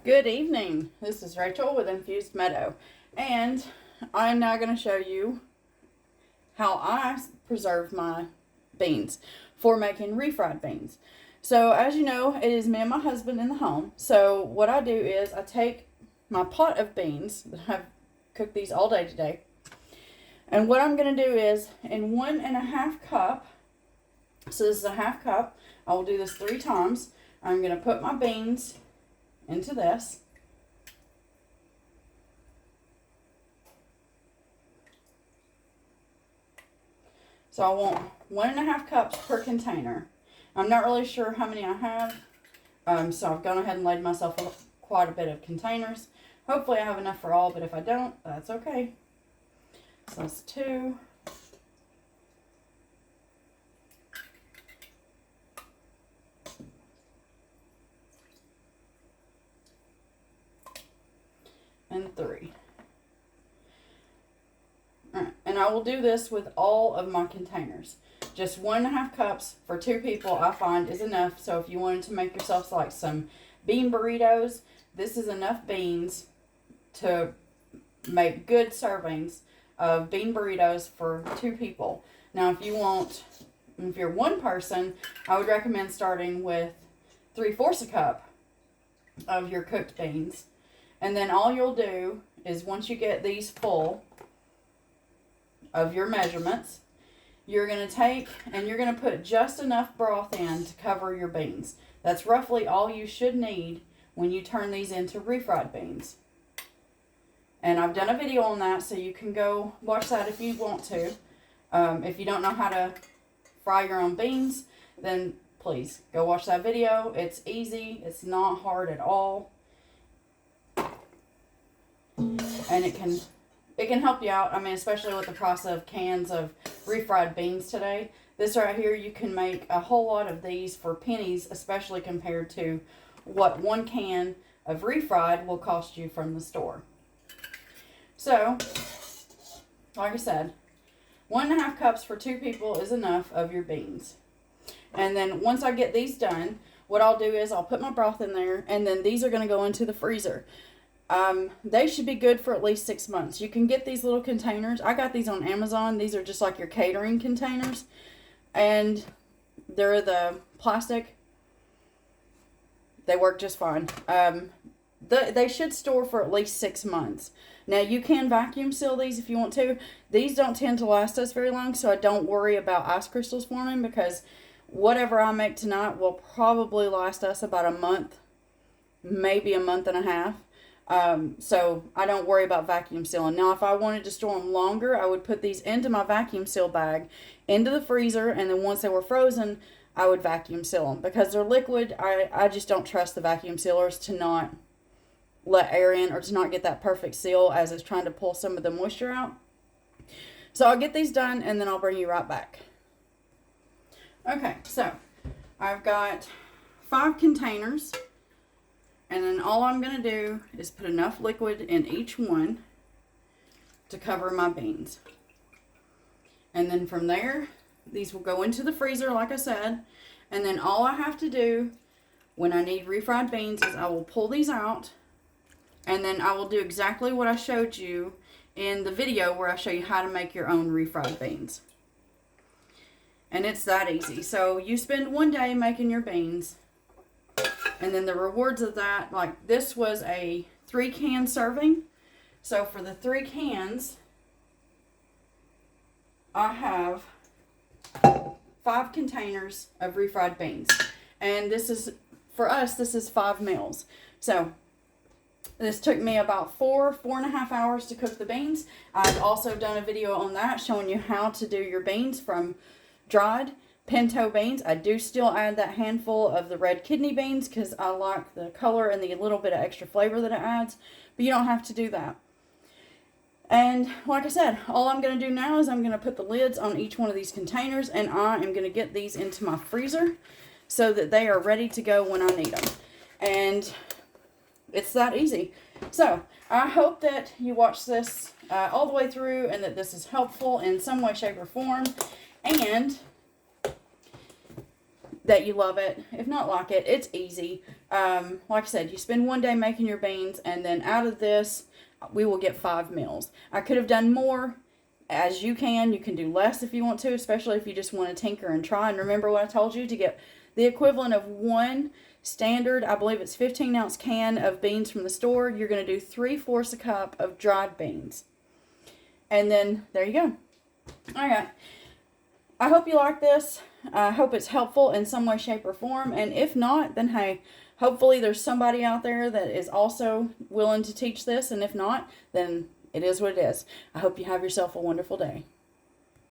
Good evening. This is Rachel with Infused Meadow, and I'm now going to show you how I preserve my beans for making refried beans. So as you know, it is me and my husband in the home. So what I do is I take my pot of beans, I've cooked these all day today, and what I'm going to do is in 1.5 cup, so this is a half cup, I will do this 3 times. I'm going to put my beans into this. So I want 1.5 cups per container. I'm not really sure how many I have, so I've gone ahead and laid myself quite a bit of containers. Hopefully I have enough for all, but if I don't, that's okay. So that's 2. And 3. Alright, and I will do this with all of my containers. Just 1.5 cups for 2 people I find is enough. So if you wanted to make yourself like some bean burritos, this is enough beans to make good servings of bean burritos for 2 people. Now if you're one person, I would recommend starting with 3/4 a cup of your cooked beans. And then all you'll do is once you get these full of your measurements, you're going to take and you're going to put just enough broth in to cover your beans. That's roughly all you should need when you turn these into refried beans. And I've done a video on that, so you can go watch that if you want to. If you don't know how to fry your own beans, then please go watch that video. It's easy. It's not hard at all. And it can help you out. I mean, especially with the price of cans of refried beans today. This right here, you can make a whole lot of these for pennies, especially compared to what 1 can of refried will cost you from the store. So, like I said, 1.5 cups for 2 people is enough of your beans. And then once I get these done, what I'll do is I'll put my broth in there, and then these are going to go into the freezer. They should be good for at least 6 months. You can get these little containers. I got these on Amazon. These are just like your catering containers. And they're the plastic. They work just fine. They should store for at least 6 months. Now, you can vacuum seal these if you want to. These don't tend to last us very long, so I don't worry about ice crystals forming, because whatever I make tonight will probably last us about a month, maybe a month and a half. So I don't worry about vacuum sealing. Now, if I wanted to store them longer, I would put these into my vacuum seal bag, into the freezer, and then once they were frozen, I would vacuum seal them. Because they're liquid, I just don't trust the vacuum sealers to not let air in or to not get that perfect seal as it's trying to pull some of the moisture out. So I'll get these done, and then I'll bring you right back. Okay, so I've got 5 containers. And then all I'm going to do is put enough liquid in each one to cover my beans. And then from there, these will go into the freezer, like I said. And then all I have to do when I need refried beans is I will pull these out. And then I will do exactly what I showed you in the video where I show you how to make your own refried beans. And it's that easy. So you spend 1 day making your beans. And then the rewards of that, like this was a 3-can serving. So for the 3 cans, I have 5 containers of refried beans. And this is, for us, this is 5 meals. So this took me about 4.5 hours to cook the beans. I've also done a video on that showing you how to do your beans from dried pinto beans. I do still add that handful of the red kidney beans because I like the color and the little bit of extra flavor that it adds, but you don't have to do that. And like I said, all I'm going to do now is I'm going to put the lids on each one of these containers, and I am going to get these into my freezer so that they are ready to go when I need them. And it's that easy. So I hope that you watch this all the way through and that this is helpful in some way, shape, or form. And that you love it. If not like it, it's easy. like I said, you spend one day making your beans, and then out of this, we will get 5 meals. I could have done more, as you can. You can do less if you want to, especially if you just want to tinker and try. And remember what I told you, to get the equivalent of one standard, I believe it's 15-ounce can of beans from the store, you're going to do 3/4 a cup of dried beans. And then, there you go. Alright. I hope you like this. I hope it's helpful in some way, shape, or form. And if not, then hey, hopefully there's somebody out there that is also willing to teach this. And if not, then it is what it is. I hope you have yourself a wonderful day.